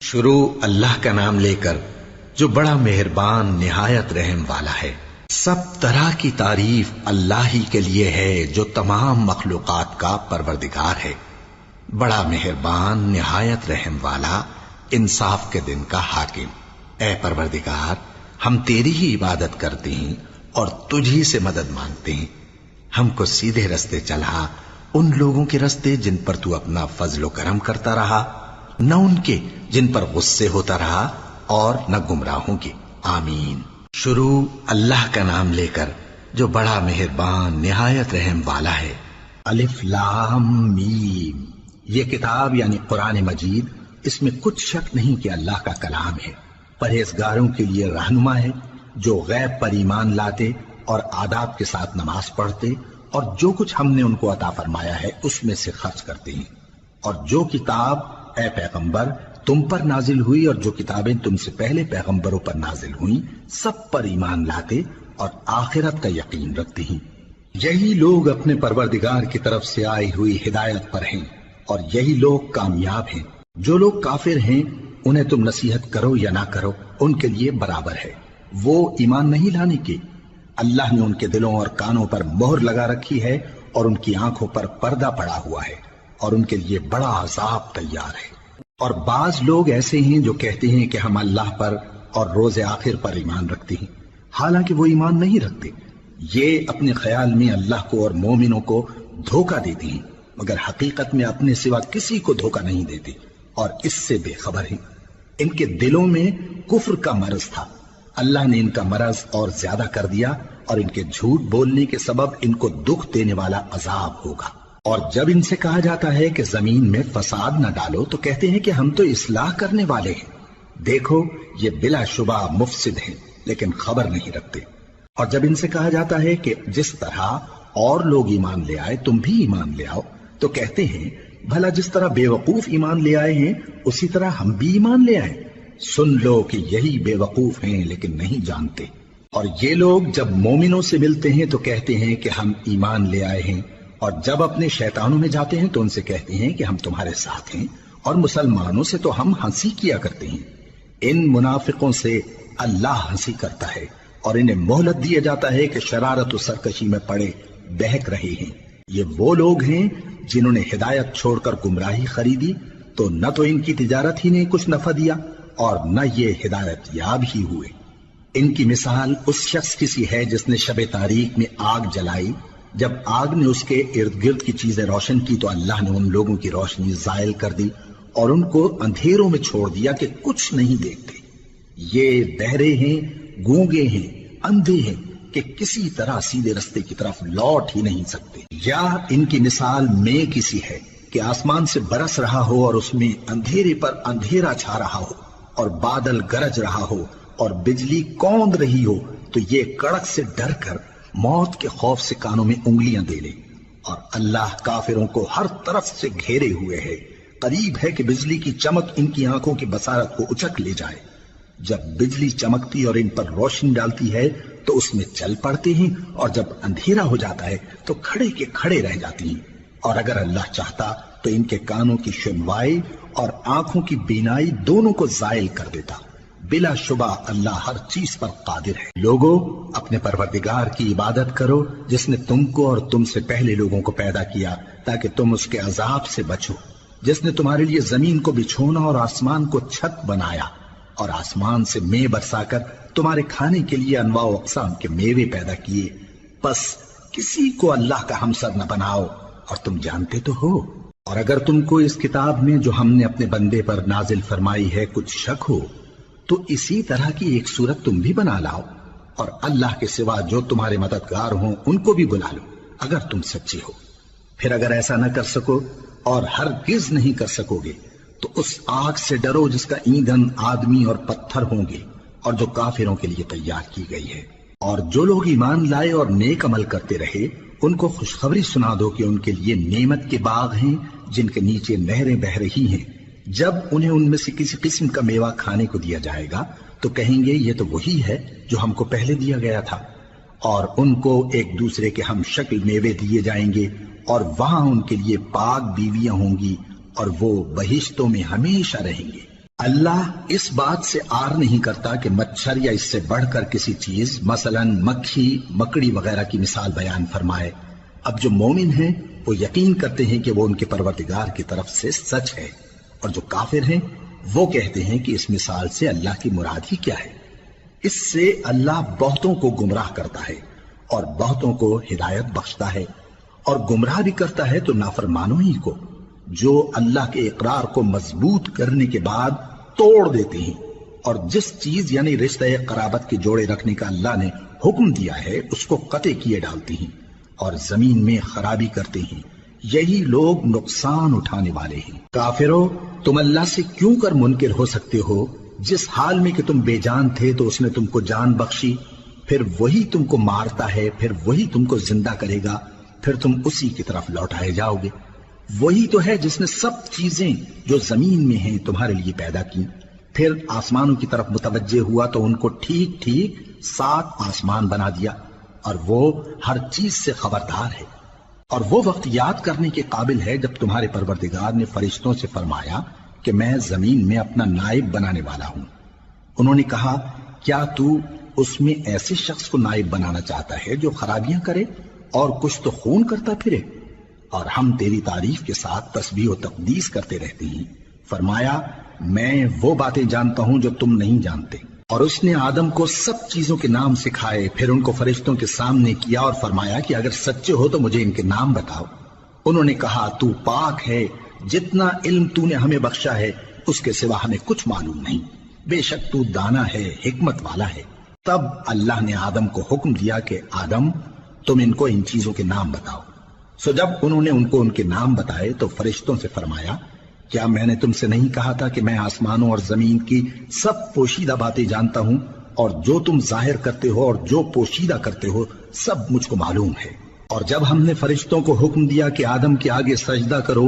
شروع اللہ کا نام لے کر جو بڑا مہربان نہایت رحم والا ہے۔ سب طرح کی تعریف اللہ ہی کے لیے ہے جو تمام مخلوقات کا پروردگار ہے، بڑا مہربان نہایت رحم والا، انصاف کے دن کا حاکم۔ اے پروردگار، ہم تیری ہی عبادت کرتے ہیں اور تجھ ہی سے مدد مانگتے ہیں۔ ہم کو سیدھے رستے چلا، ان لوگوں کے رستے جن پر تو اپنا فضل و کرم کرتا رہا، نہ ان کے جن پر غصے ہوتا رہا، اور نہ گمراہوں کے۔ آمین۔ شروع اللہ کا نام لے کر جو بڑا مہربان نہایت رحم والا ہے۔ الف لام میم۔ یہ کتاب یعنی قرآن مجید، اس میں کچھ شک نہیں کہ اللہ کا کلام ہے، پرہیزگاروں کے لیے رہنما ہے، جو غیب پر ایمان لاتے اور آداب کے ساتھ نماز پڑھتے اور جو کچھ ہم نے ان کو عطا فرمایا ہے اس میں سے خرچ کرتے ہیں، اور جو کتاب اے پیغمبر تم پر نازل ہوئی اور جو کتابیں تم سے پہلے پیغمبروں پر نازل ہوئیں سب پر ایمان لاتے اور آخرت کا یقین رکھتے ہیں۔ یہی لوگ اپنے پروردگار کی طرف سے آئی ہوئی ہدایت پر ہیں اور یہی لوگ کامیاب ہیں۔ جو لوگ کافر ہیں انہیں تم نصیحت کرو یا نہ کرو ان کے لیے برابر ہے، وہ ایمان نہیں لانے کے۔ اللہ نے ان کے دلوں اور کانوں پر مہر لگا رکھی ہے اور ان کی آنکھوں پر پردہ پڑا ہوا ہے اور ان کے لیے بڑا عذاب تیار ہے۔ اور بعض لوگ ایسے ہیں جو کہتے ہیں کہ ہم اللہ پر اور روز آخر پر ایمان رکھتے ہیں، حالانکہ وہ ایمان نہیں رکھتے۔ یہ اپنے خیال میں اللہ کو اور مومنوں کو دھوکہ دیتے ہیں، مگر حقیقت میں اپنے سوا کسی کو دھوکہ نہیں دیتے اور اس سے بے خبر ہیں۔ ان کے دلوں میں کفر کا مرض تھا، اللہ نے ان کا مرض اور زیادہ کر دیا اور ان کے جھوٹ بولنے کے سبب ان کو دکھ دینے والا عذاب ہوگا۔ اور جب ان سے کہا جاتا ہے کہ زمین میں فساد نہ ڈالو تو کہتے ہیں کہ ہم تو اصلاح کرنے والے ہیں۔ دیکھو یہ بلا شبہ مفسد ہیں لیکن خبر نہیں رکھتے۔ اور جب ان سے کہا جاتا ہے کہ جس طرح اور لوگ ایمان لے آئے تم بھی ایمان لے آؤ تو کہتے ہیں بھلا جس طرح بے وقوف ایمان لے آئے ہیں اسی طرح ہم بھی ایمان لے آئیں۔ سن لو کہ یہی بے وقوف ہیں لیکن نہیں جانتے۔ اور یہ لوگ جب مومنوں سے ملتے ہیں تو کہتے ہیں کہ ہم ایمان لے آئے ہیں، اور جب اپنے شیطانوں میں جاتے ہیں تو ان سے کہتے ہیں کہ ہم تمہارے ساتھ ہیں، اور مسلمانوں سے تو ہم ہنسی کیا کرتے ہیں۔ ان منافقوں سے اللہ ہنسی کرتا ہے اور انہیں مہلت دیا جاتا ہے کہ شرارت و سرکشی میں پڑے بہک رہے ہیں۔ یہ وہ لوگ ہیں جنہوں نے ہدایت چھوڑ کر گمراہی خریدی، تو نہ تو ان کی تجارت ہی نے کچھ نفع دیا اور نہ یہ ہدایت یاب ہی ہوئے۔ ان کی مثال اس شخص کی سی ہے جس نے شب تاریک میں آگ جلائی، جب آگ نے اس کے ارد گرد کی چیزیں روشن کی تو اللہ نے ان لوگوں کی روشنی زائل کر دی اور ان کو اندھیروں میں چھوڑ دیا کہ کچھ نہیں دیکھتے۔ یہ بہرے ہیں، گونگے ہیں، اندھے ہیں کہ کسی طرح سیدھے رستے کی طرف لوٹ ہی نہیں سکتے۔ یا ان کی مثال میں کسی ہے کہ آسمان سے برس رہا ہو اور اس میں اندھیرے پر اندھیرا چھا رہا ہو اور بادل گرج رہا ہو اور بجلی کوند رہی ہو تو یہ کڑک سے ڈر کر موت کے خوف سے کانوں میں انگلیاں دے لے۔ اور اللہ کافروں کو ہر طرف سے گھیرے ہوئے ہے، قریب ہے کہ بجلی کی چمک ان کی آنکھوں کی بصارت کو اچک لے جائے۔ جب بجلی چمکتی اور ان پر روشنی ڈالتی ہے تو اس میں چل پڑتے ہیں، اور جب اندھیرا ہو جاتا ہے تو کھڑے کے کھڑے رہ جاتی ہیں۔ اور اگر اللہ چاہتا تو ان کے کانوں کی سنوائی اور آنکھوں کی بینائی دونوں کو زائل کر دیتا۔ بلا شبہ اللہ ہر چیز پر قادر ہے۔ لوگو اپنے پروردگار کی عبادت کرو جس نے تم کو اور تم سے پہلے لوگوں کو پیدا کیا تاکہ تم اس کے عذاب سے بچو، جس نے تمہارے لیے زمین کو بچھونا اور آسمان کو چھت بنایا اور آسمان سے مے برسا کر تمہارے کھانے کے لیے انواع و اقسام کے میوے پیدا کیے۔ پس کسی کو اللہ کا ہمسر نہ بناؤ اور تم جانتے تو ہو۔ اور اگر تم کو اس کتاب میں جو ہم نے اپنے بندے پر نازل فرمائی ہے کچھ شک ہو تو اسی طرح کی ایک صورت تم بھی بنا لاؤ، اور اللہ کے سوا جو تمہارے مددگار ہوں ان کو بھی بلا لو اگر تم سچے ہو۔ پھر اگر ایسا نہ کر سکو اور ہرگز نہیں کر سکو گے تو اس آگ سے ڈرو جس کا ایندھن آدمی اور پتھر ہوں گے اور جو کافروں کے لیے تیار کی گئی ہے۔ اور جو لوگ ایمان لائے اور نیک عمل کرتے رہے ان کو خوشخبری سنا دو کہ ان کے لیے نعمت کے باغ ہیں جن کے نیچے نہریں بہہ رہی ہیں۔ جب انہیں ان میں سے کسی قسم کا میوہ کھانے کو دیا جائے گا تو کہیں گے یہ تو وہی ہے جو ہم کو پہلے دیا گیا تھا، اور ان کو ایک دوسرے کے ہم شکل میوے دیے جائیں گے اور وہاں ان کے لیے پاک بیویاں ہوں گی اور وہ بہشتوں میں ہمیشہ رہیں گے۔ اللہ اس بات سے آر نہیں کرتا کہ مچھر یا اس سے بڑھ کر کسی چیز مثلاً مکھی مکڑی وغیرہ کی مثال بیان فرمائے۔ اب جو مومن ہیں وہ یقین کرتے ہیں کہ وہ ان کے پروردگار کی طرف سے سچ ہے، اور جو کافر ہیں وہ کہتے ہیں کہ اس مثال سے اللہ کی مراد ہی کیا ہے۔ اس سے اللہ بہتوں کو گمراہ کرتا ہے اور بہتوں کو ہدایت بخشتا ہے، اور گمراہ بھی کرتا ہے تو نافرمانوں ہی کو، جو اللہ کے اقرار کو مضبوط کرنے کے بعد توڑ دیتے ہیں، اور جس چیز یعنی رشتہ قرابت کے جوڑے رکھنے کا اللہ نے حکم دیا ہے اس کو قطع کیے ڈالتے ہیں اور زمین میں خرابی کرتے ہیں۔ یہی لوگ نقصان اٹھانے والے ہیں۔ کافرو، تم اللہ سے کیوں کر منکر ہو سکتے ہو؟ جس حال میں کہ تم بے جان تھے تو اس نے تم کو جان بخشی، پھر وہی تم کو مارتا ہے، پھر وہی تم کو زندہ کرے گا، پھر تم اسی کی طرف لوٹائے جاؤ گے۔ وہی تو ہے جس نے سب چیزیں جو زمین میں ہیں تمہارے لیے پیدا کی، پھر آسمانوں کی طرف متوجہ ہوا تو ان کو ٹھیک ٹھیک 7 آسمان بنا دیا، اور وہ ہر چیز سے خبردار ہے۔ اور وہ وقت یاد کرنے کے قابل ہے جب تمہارے پروردگار نے فرشتوں سے فرمایا کہ میں زمین میں اپنا نائب بنانے والا ہوں۔ انہوں نے کہا، کیا تو اس میں ایسے شخص کو نائب بنانا چاہتا ہے جو خرابیاں کرے اور کچھ تو خون کرتا پھرے؟ اور ہم تیری تعریف کے ساتھ تسبیح و تقدیس کرتے رہتے ہیں۔ فرمایا، میں وہ باتیں جانتا ہوں جو تم نہیں جانتے۔ اور اس نے آدم کو سب چیزوں کے نام سکھائے، پھر ان کو فرشتوں کے سامنے کیا اور فرمایا کہ اگر سچے ہو تو مجھے ان کے نام بتاؤ۔ انہوں نے کہا، تو پاک ہے، جتنا علم تو نے ہمیں بخشا ہے اس کے سوا ہمیں کچھ معلوم نہیں، بے شک تو دانا ہے، حکمت والا ہے۔ تب اللہ نے آدم کو حکم دیا کہ آدم، تم ان کو ان چیزوں کے نام بتاؤ۔ سو جب انہوں نے ان کو ان کے نام بتائے تو فرشتوں سے فرمایا، کیا میں نے تم سے نہیں کہا تھا کہ میں آسمانوں اور زمین کی سب پوشیدہ باتیں جانتا ہوں، اور جو تم ظاہر کرتے ہو اور جو پوشیدہ کرتے ہو سب مجھ کو معلوم ہے۔ اور جب ہم نے فرشتوں کو حکم دیا کہ آدم کے آگے سجدہ کرو